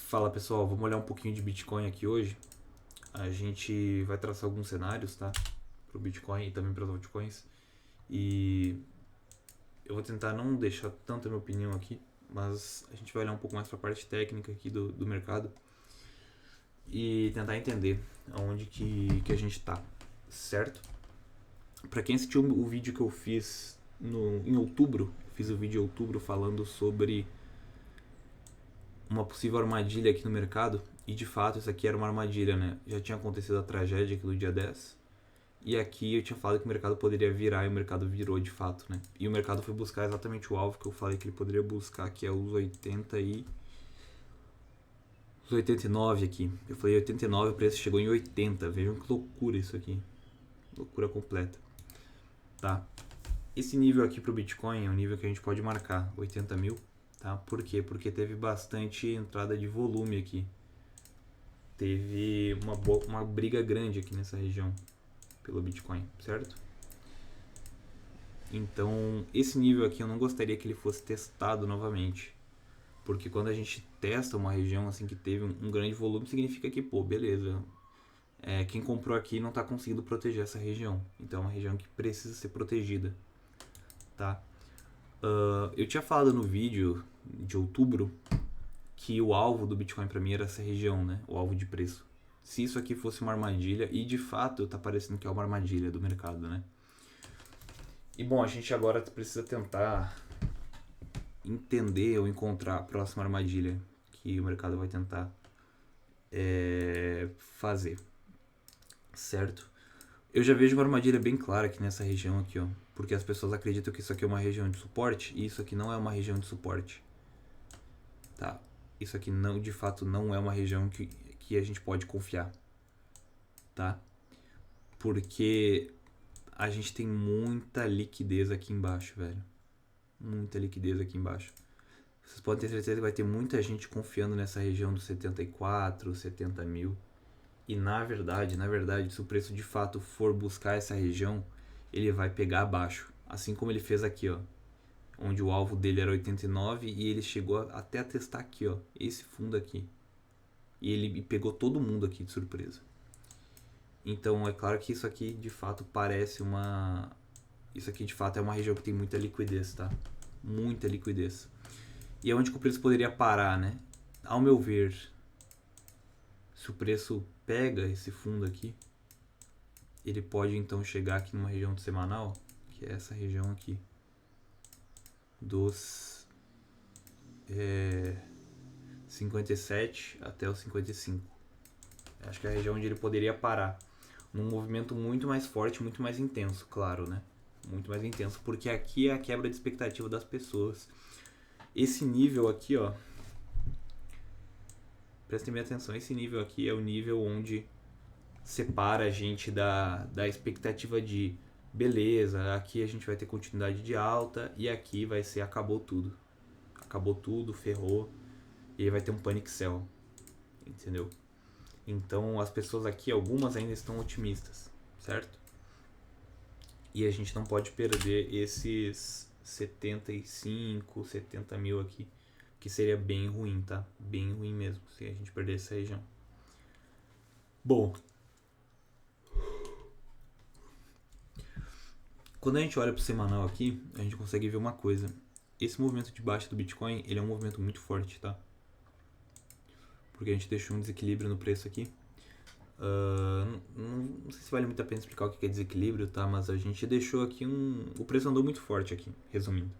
Fala pessoal, vamos olhar um pouquinho de Bitcoin aqui hoje. A gente vai traçar alguns cenários, tá? Para o Bitcoin e também para os altcoins. E eu vou tentar não deixar tanto a minha opinião aqui, mas a gente vai olhar um pouco mais para a parte técnica aqui do mercado e tentar entender aonde que a gente tá, certo? Para quem assistiu o vídeo que eu fiz em outubro, fiz o vídeo em outubro falando sobre uma possível armadilha aqui no mercado, e de fato isso aqui era uma armadilha, né? Já tinha acontecido a tragédia aqui no dia 10, e aqui eu tinha falado que o mercado poderia virar, e o mercado virou de fato, né? E o mercado foi buscar exatamente o alvo que eu falei que ele poderia buscar, que é os 89 aqui. Eu falei 89, o preço chegou em 80, vejam que loucura isso aqui. Loucura completa. Tá? Esse nível aqui pro Bitcoin é um nível que a gente pode marcar, 80 mil. Tá? Por quê? Porque teve bastante entrada de volume aqui. Teve uma briga grande aqui nessa região pelo Bitcoin, certo? Então, esse nível aqui eu não gostaria que ele fosse testado novamente. Porque quando a gente testa uma região assim que teve um grande volume, significa que, pô, beleza. Quem comprou aqui não está conseguindo proteger essa região. Então é uma região que precisa ser protegida. Tá? Eu tinha falado no vídeo de outubro que o alvo do Bitcoin para mim era essa região, né? O alvo de preço. Se isso aqui fosse uma armadilha, e de fato tá parecendo que é uma armadilha do mercado, né? E bom, a gente agora precisa tentar entender ou encontrar a próxima armadilha que o mercado vai tentar fazer, certo? Eu já vejo uma armadilha bem clara aqui nessa região aqui, ó, porque as pessoas acreditam que isso aqui é uma região de suporte e isso aqui não é uma região de suporte, tá? Isso aqui não, de fato, não é uma região que a gente pode confiar, tá? Porque a gente tem muita liquidez aqui embaixo, velho. Muita liquidez aqui embaixo. Vocês podem ter certeza que vai ter muita gente confiando nessa região dos 74, 70 mil. E na verdade, se o preço de fato for buscar essa região, ele vai pegar abaixo. Assim como ele fez aqui, ó. Onde o alvo dele era 89 e ele chegou até a testar aqui, ó. Esse fundo aqui. E ele pegou todo mundo aqui de surpresa. Então é claro que isso aqui de fato parece uma... Isso aqui de fato é uma região que tem muita liquidez, tá? Muita liquidez. E é onde que o preço poderia parar, né? Ao meu ver, se o preço pega esse fundo aqui, ele pode então chegar aqui numa região semanal, que é essa região aqui, dos 57 até os 55. Acho que é a região onde ele poderia parar. Num movimento muito mais forte, muito mais intenso, claro, né? Muito mais intenso, porque aqui é a quebra de expectativa das pessoas. Esse nível aqui, ó, prestem bem atenção, esse nível aqui é o nível onde separa a gente da expectativa de beleza, aqui a gente vai ter continuidade de alta e aqui vai ser acabou tudo, ferrou, e aí vai ter um panic sell, entendeu? Então as pessoas aqui, algumas ainda estão otimistas, certo? E a gente não pode perder esses 75, 70 mil aqui, que seria bem ruim, tá? Bem ruim mesmo, se a gente perder essa região. Bom, quando a gente olha para o semanal aqui, a gente consegue ver uma coisa. Esse movimento de baixa do Bitcoin, ele é um movimento muito forte, tá? Porque a gente deixou um desequilíbrio no preço aqui. Não sei se vale muito a pena explicar o que é desequilíbrio, tá? Mas a gente deixou aqui o preço andou muito forte aqui, resumindo.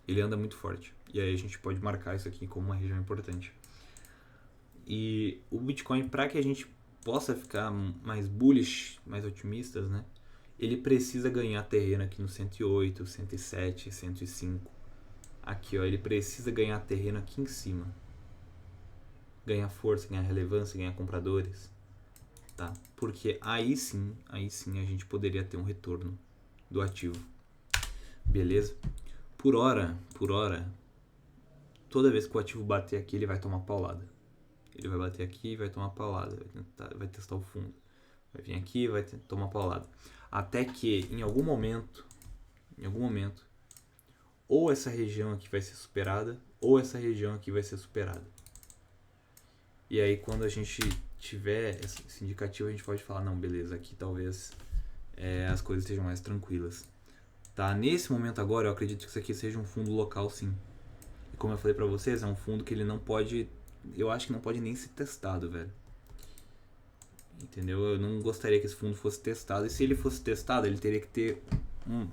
Ele anda muito forte. E aí a gente pode marcar isso aqui como uma região importante. E o Bitcoin, para que a gente possa ficar mais bullish, mais otimistas, né? Ele precisa ganhar terreno aqui no 108, 107, 105. Aqui, ó, ele precisa ganhar terreno aqui em cima. Ganhar força, ganhar relevância, ganhar compradores. Tá? Porque aí sim a gente poderia ter um retorno do ativo. Beleza? Por hora, toda vez que o ativo bater aqui, ele vai tomar paulada. Ele vai bater aqui e vai tomar paulada. Vai testar o fundo. Vai vir aqui e vai tomar paulada. Até que em algum momento, ou essa região aqui vai ser superada, ou essa região aqui vai ser superada. E aí quando a gente tiver esse indicativo, a gente pode falar, não, beleza, aqui talvez as coisas estejam mais tranquilas. Tá? Nesse momento agora, eu acredito que isso aqui seja um fundo local, sim. E como eu falei pra vocês, é um fundo que ele não pode... Eu acho que não pode nem ser testado, velho. Entendeu? Eu não gostaria que esse fundo fosse testado. E se ele fosse testado, ele teria que ter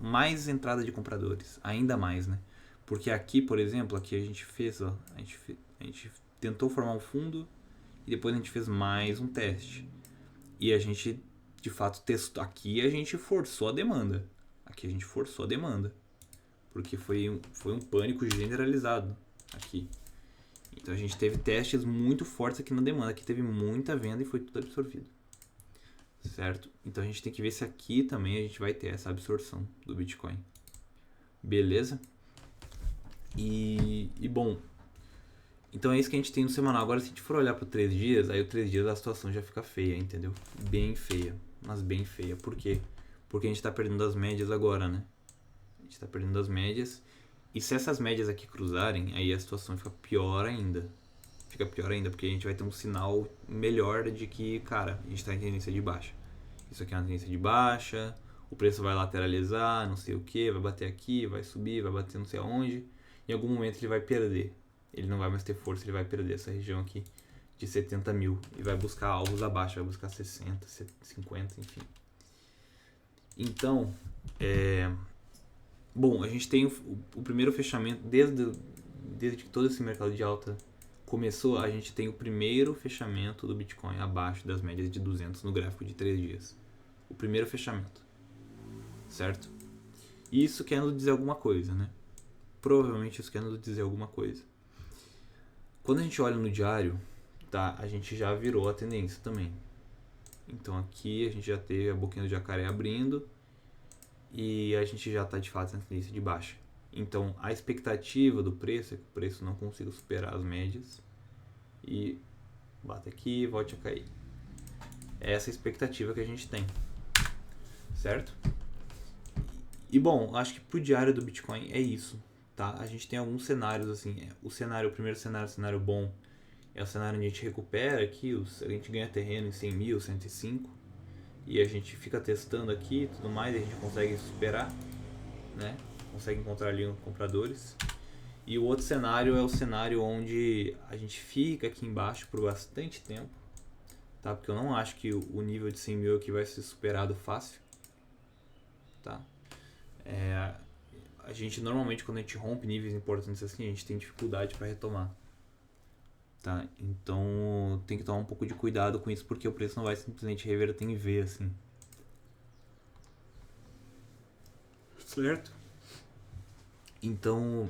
mais entrada de compradores. Ainda mais, né? Porque aqui, por exemplo, aqui a gente fez, ó. A gente tentou formar um fundo e depois a gente fez mais um teste. E a gente, de fato, testou. Aqui a gente forçou a demanda. Aqui a gente forçou a demanda. Porque foi um pânico generalizado aqui. Então a gente teve testes muito fortes aqui na demanda. Aqui teve muita venda e foi tudo absorvido. Certo? Então a gente tem que ver se aqui também a gente vai ter essa absorção do Bitcoin. Beleza? E bom, então é isso que a gente tem no semanal. Agora se a gente for olhar para 3 dias, aí o 3 dias a situação já fica feia, entendeu? Bem feia, mas bem feia. Por quê? Porque a gente está perdendo as médias agora, né? A gente está perdendo as médias. E se essas médias aqui cruzarem, aí a situação fica pior ainda. Fica pior ainda, porque a gente vai ter um sinal melhor de que, cara, a gente está em tendência de baixa. Isso aqui é uma tendência de baixa, o preço vai lateralizar, não sei o que, vai bater aqui, vai subir, vai bater não sei aonde. Em algum momento ele vai perder. Ele não vai mais ter força, ele vai perder essa região aqui de 70 mil. E vai buscar alvos abaixo, vai buscar 60, 50, enfim. Então, bom, a gente tem o primeiro fechamento, desde que todo esse mercado de alta começou, a gente tem o primeiro fechamento do Bitcoin abaixo das médias de 200 no gráfico de 3 dias. O primeiro fechamento. Certo? E isso quer nos dizer alguma coisa, né? Provavelmente isso quer nos dizer alguma coisa. Quando a gente olha no diário, tá, a gente já virou a tendência também. Então aqui a gente já teve a boquinha do jacaré abrindo e a gente já está de fato na tendência de baixa. Então a expectativa do preço é que o preço não consiga superar as médias e bata aqui e volte a cair. É essa a expectativa que a gente tem, certo? E bom, acho que pro diário do Bitcoin é isso, tá? A gente tem alguns cenários assim, o primeiro cenário, o cenário bom, é o cenário onde a gente recupera aqui, a gente ganha terreno em 100 mil, 105, e a gente fica testando aqui e tudo mais, e a gente consegue superar, né? Consegue encontrar ali compradores. E o outro cenário é o cenário onde a gente fica aqui embaixo por bastante tempo, tá? Porque eu não acho que o nível de 100 mil aqui vai ser superado fácil, tá? A gente normalmente, quando a gente rompe níveis importantes assim, a gente tem dificuldade para retomar, tá? Então tem que tomar um pouco de cuidado com isso, porque o preço não vai simplesmente reverter em V assim, certo? Então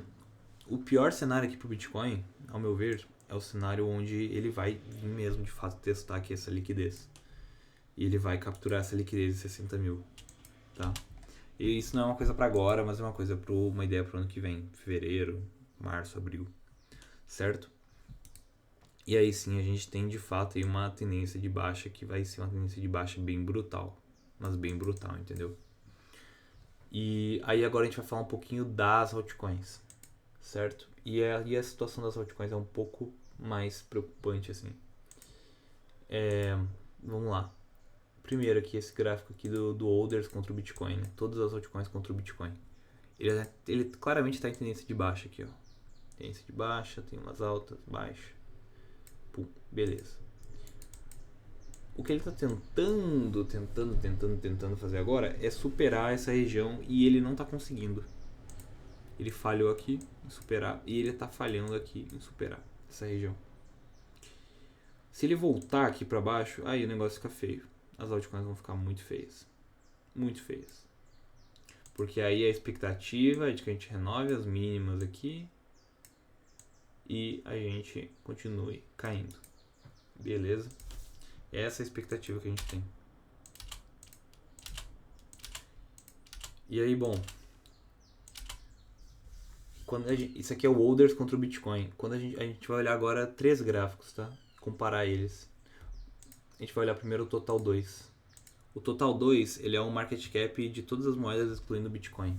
o pior cenário aqui pro Bitcoin, ao meu ver, é o cenário onde ele vai vir mesmo de fato testar aqui essa liquidez. E ele vai capturar essa liquidez de 60 mil, tá? E isso não é uma coisa para agora, mas é uma coisa uma ideia para o ano que vem, fevereiro, março, abril, certo? E aí sim a gente tem de fato aí uma tendência de baixa que vai ser uma tendência de baixa bem brutal, mas bem brutal, entendeu? E aí agora a gente vai falar um pouquinho das altcoins, certo? E a situação das altcoins é um pouco mais preocupante assim. Vamos lá. Primeiro aqui, esse gráfico aqui do Holders contra o Bitcoin, né? Todas as altcoins contra o Bitcoin. Ele claramente está em tendência de baixa aqui, ó. Tendência de baixa, tem umas altas, baixa. Pum, beleza. O que ele está tentando fazer agora é superar essa região e ele não está conseguindo. Ele falhou aqui em superar e ele está falhando aqui em superar essa região. Se ele voltar aqui para baixo, aí o negócio fica feio. As altcoins vão ficar muito feias. Muito feias. Porque aí a expectativa é de que a gente renove as mínimas aqui e a gente continue caindo. Beleza? Essa é a expectativa que a gente tem. E aí, bom. Isso aqui é o Holders contra o Bitcoin. Quando a gente vai olhar agora 3 gráficos, tá? Comparar eles. A gente vai olhar primeiro o Total 2. O Total 2, ele é um market cap de todas as moedas excluindo o Bitcoin.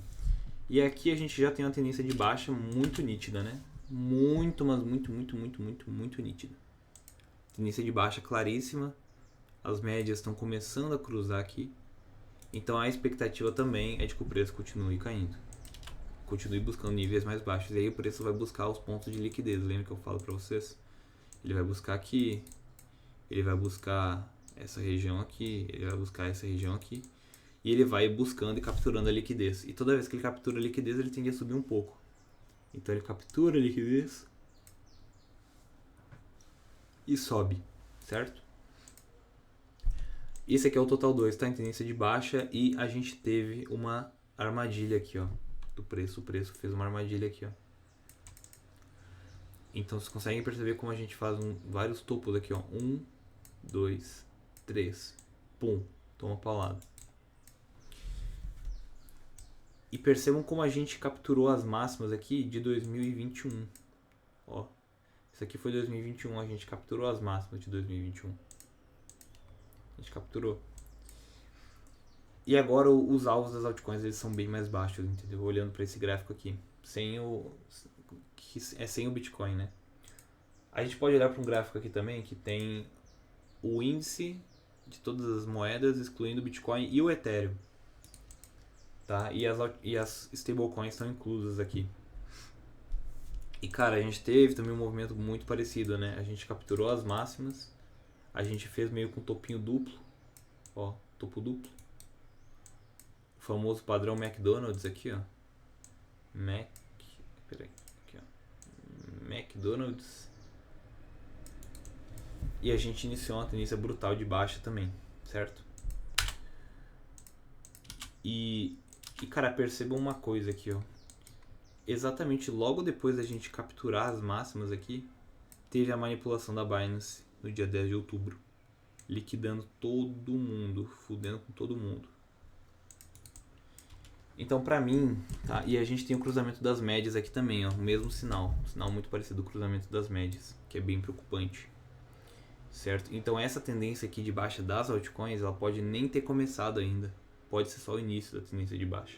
E aqui a gente já tem uma tendência de baixa muito nítida, né? Muito, mas muito nítida. Tendência de baixa claríssima. As médias estão começando a cruzar aqui. Então a expectativa também é de que o preço continue caindo. Continue buscando níveis mais baixos. E aí o preço vai buscar os pontos de liquidez. Lembra que eu falo para vocês? Ele vai buscar aqui. Ele vai buscar essa região aqui. Ele vai buscar essa região aqui. E ele vai buscando e capturando a liquidez. E toda vez que ele captura a liquidez, ele tende a subir um pouco. Então ele captura a liquidez e sobe, certo? Esse aqui é o total 2, tá? Em tendência de baixa. E a gente teve uma armadilha aqui, ó. Do preço. O preço fez uma armadilha aqui, ó. Então vocês conseguem perceber como a gente faz vários topos aqui, ó. 1, 2, 3. Pum. Toma paulada. E percebam como a gente capturou as máximas aqui de 2021. Ó. Isso aqui foi 2021. A gente capturou as máximas de 2021. A gente capturou. E agora os alvos das altcoins eles são bem mais baixos, entendeu? Olhando para esse gráfico aqui. Sem o Bitcoin, né? A gente pode olhar para um gráfico aqui também que tem o índice de todas as moedas, excluindo o Bitcoin e o Ethereum. Tá? E as stablecoins estão inclusas aqui. E cara, a gente teve também um movimento muito parecido, né? A gente capturou as máximas. A gente fez meio com topinho duplo. Ó, topo duplo. O famoso padrão McDonald's aqui, ó. Peraí, aqui, ó. McDonald's. E a gente iniciou uma tendência brutal de baixa também, certo? E cara, percebam uma coisa aqui, ó. Exatamente logo depois da gente capturar as máximas aqui, teve a manipulação da Binance no dia 10 de outubro. Liquidando todo mundo, fudendo com todo mundo. Então pra mim, tá? E a gente tem o cruzamento das médias aqui também, ó. O mesmo sinal. Um sinal muito parecido com o cruzamento das médias, que é bem preocupante. Certo? Então essa tendência aqui de baixa das altcoins, ela pode nem ter começado ainda. Pode ser só o início da tendência de baixa.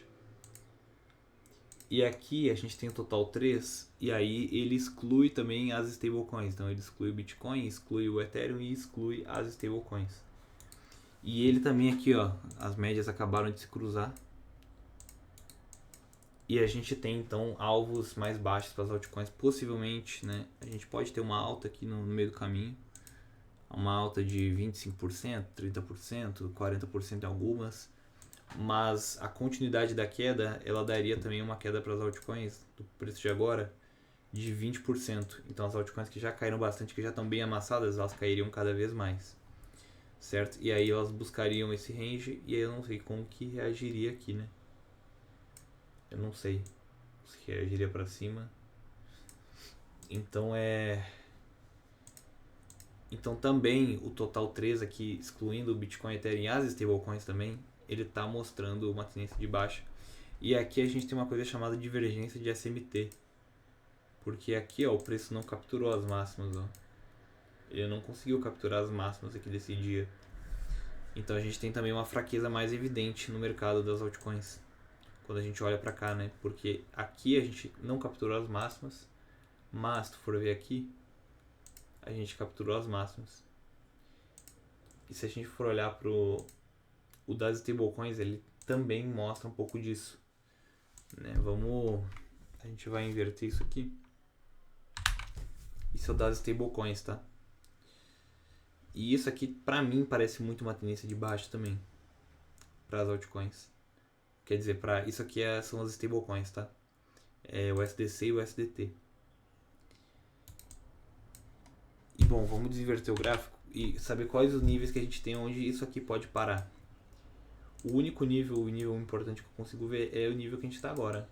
E aqui a gente tem o total 3, e aí ele exclui também as stablecoins. Então ele exclui o Bitcoin, exclui o Ethereum e exclui as stablecoins. E ele também aqui, ó, as médias acabaram de se cruzar. E a gente tem então alvos mais baixos para as altcoins, possivelmente, né? A gente pode ter uma alta aqui no meio do caminho. Uma alta de 25%, 30%, 40% em algumas. Mas a continuidade da queda, ela daria também uma queda para as altcoins do preço de agora de 20%. Então as altcoins que já caíram bastante, que já estão bem amassadas, elas cairiam cada vez mais. Certo? E aí elas buscariam esse range e aí eu não sei como que reagiria aqui, né? Eu não sei se reagiria para cima. Então Então também o total 3 aqui, excluindo o Bitcoin, Ethereum e as stablecoins também, ele está mostrando uma tendência de baixa. E aqui a gente tem uma coisa chamada divergência de SMT. Porque aqui, ó, o preço não capturou as máximas, ó. Ele não conseguiu capturar as máximas aqui desse dia. Então a gente tem também uma fraqueza mais evidente no mercado das altcoins. Quando a gente olha pra cá, né? Porque aqui a gente não capturou as máximas. Mas, se tu for ver aqui, a gente capturou as máximas. E se a gente for olhar pro o das stablecoins, ele também mostra um pouco disso, né? A gente vai inverter isso aqui. Isso é o das stablecoins, tá? E isso aqui pra mim parece muito uma tendência de baixa também para as altcoins. Quer dizer, isso aqui são as stablecoins, tá? É o SDC e o SDT. E bom, vamos desinverter o gráfico e saber quais os níveis que a gente tem onde isso aqui pode parar. O único nível, o nível importante que eu consigo ver é o nível que a gente está agora.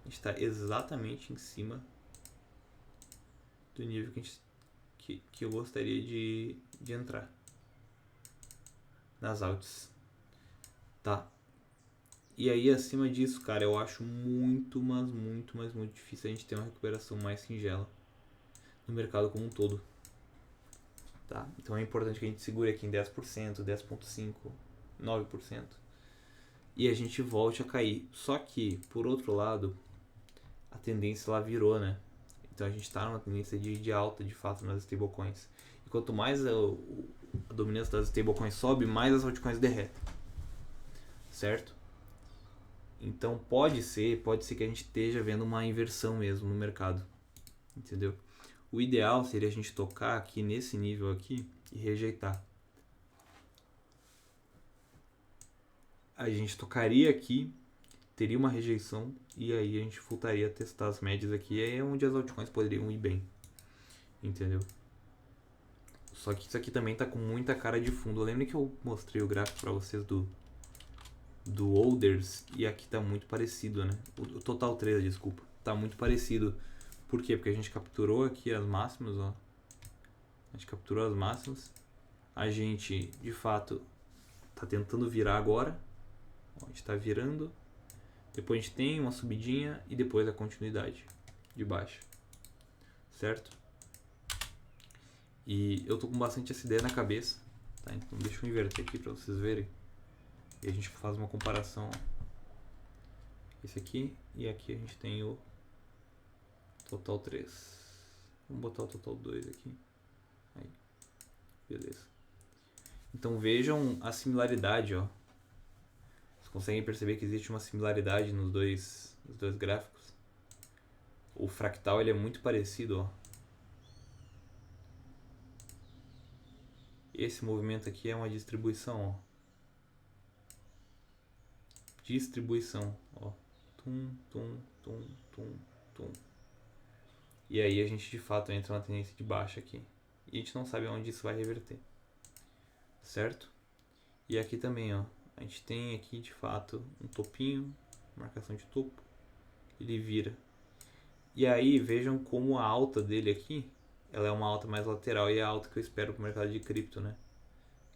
A gente está exatamente em cima do nível que eu gostaria de entrar nas altas. Tá? E aí acima disso, cara, eu acho muito, mas muito difícil a gente ter uma recuperação mais singela no mercado como um todo. Tá? Então é importante que a gente segure aqui em 10%, 10,5%, 9%. E a gente volte a cair. Só que, por outro lado, a tendência lá virou, né? Então a gente está numa tendência de alta de fato nas stablecoins. E quanto mais a dominância das stablecoins sobe, mais as altcoins derretem. Certo? Então pode ser que a gente esteja vendo uma inversão mesmo no mercado. Entendeu? O ideal seria a gente tocar aqui nesse nível aqui e rejeitar. A gente tocaria aqui, teria uma rejeição e aí a gente voltaria a testar as médias aqui. Aí é onde as altcoins poderiam ir bem. Entendeu? Só que isso aqui também tá com muita cara de fundo. Lembra que eu mostrei o gráfico para vocês do Holders e aqui tá muito parecido, né? O Total 3, desculpa. Tá muito parecido. Por quê? Porque a gente capturou aqui as máximas, ó. A gente capturou as máximas. A gente, de fato, tá tentando virar agora. Ó, a gente tá virando. Depois a gente tem uma subidinha e depois a continuidade de baixa. Certo? E eu tô com bastante essa ideia na cabeça. Tá? Então deixa eu inverter aqui pra vocês verem. E a gente faz uma comparação. Esse aqui e aqui a gente tem o Total 3. Vamos botar o Total 2 aqui. Aí. Beleza. Então vejam a similaridade, ó. Vocês conseguem perceber que existe uma similaridade nos dois gráficos. O fractal ele é muito parecido, ó. Esse movimento aqui é uma distribuição, ó. Distribuição, ó. Tum, tum, tum, tum, tum. E aí a gente de fato entra na tendência de baixa aqui. E a gente não sabe onde isso vai reverter. Certo? E aqui também, ó. A gente tem aqui de fato um topinho, marcação de topo. Ele vira. E aí vejam como a alta dele aqui, ela é uma alta mais lateral e é a alta que eu espero pro mercado de cripto, né?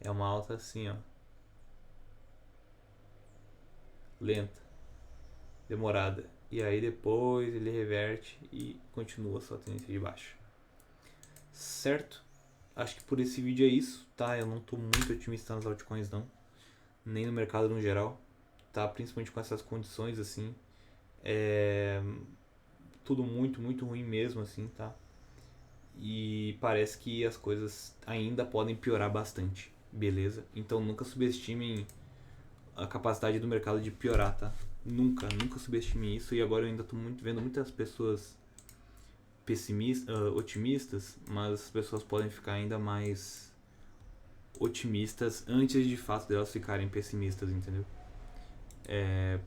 É uma alta assim, ó. Lenta. Demorada. E aí depois ele reverte e continua a sua tendência de baixa. Certo? Acho que por esse vídeo é isso, tá? Eu não tô muito otimista nas altcoins não. Nem no mercado no geral. Tá? Principalmente com essas condições assim. Tudo muito, muito ruim mesmo assim, tá? E parece que as coisas ainda podem piorar bastante. Beleza? Então nunca subestimem a capacidade do mercado de piorar, tá? Nunca subestime isso. E agora eu ainda tô vendo muitas pessoas otimistas, mas as pessoas podem ficar ainda mais otimistas antes de fato delas ficarem pessimistas, entendeu?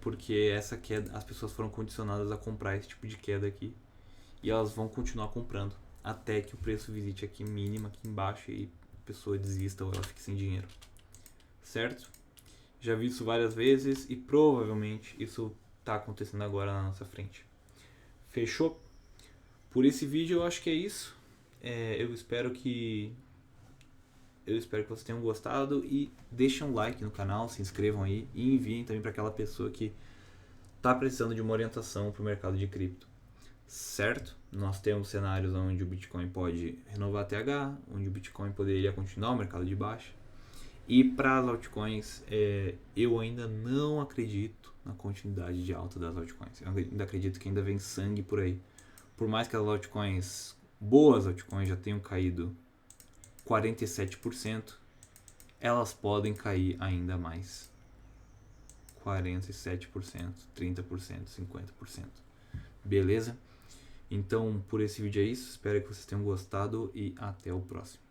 Porque essa queda, as pessoas foram condicionadas a comprar esse tipo de queda aqui e elas vão continuar comprando até que o preço visite aqui mínima aqui embaixo e a pessoa desista ou ela fique sem dinheiro, certo? Já vi isso várias vezes e provavelmente isso está acontecendo agora na nossa frente. Fechou? Por esse vídeo eu acho que é isso. Eu espero que vocês tenham gostado e deixem um like no canal, se inscrevam aí e enviem também para aquela pessoa que está precisando de uma orientação para o mercado de cripto. Certo? Nós temos cenários onde o Bitcoin pode renovar a TH, onde o Bitcoin poderia continuar o mercado de baixa. E para as altcoins, eu ainda não acredito na continuidade de alta das altcoins. Eu ainda acredito que ainda vem sangue por aí. Por mais que as altcoins, boas altcoins, já tenham caído 47%, elas podem cair ainda mais. 47%, 30%, 50%. Beleza? Então, por esse vídeo é isso. Espero que vocês tenham gostado e até o próximo.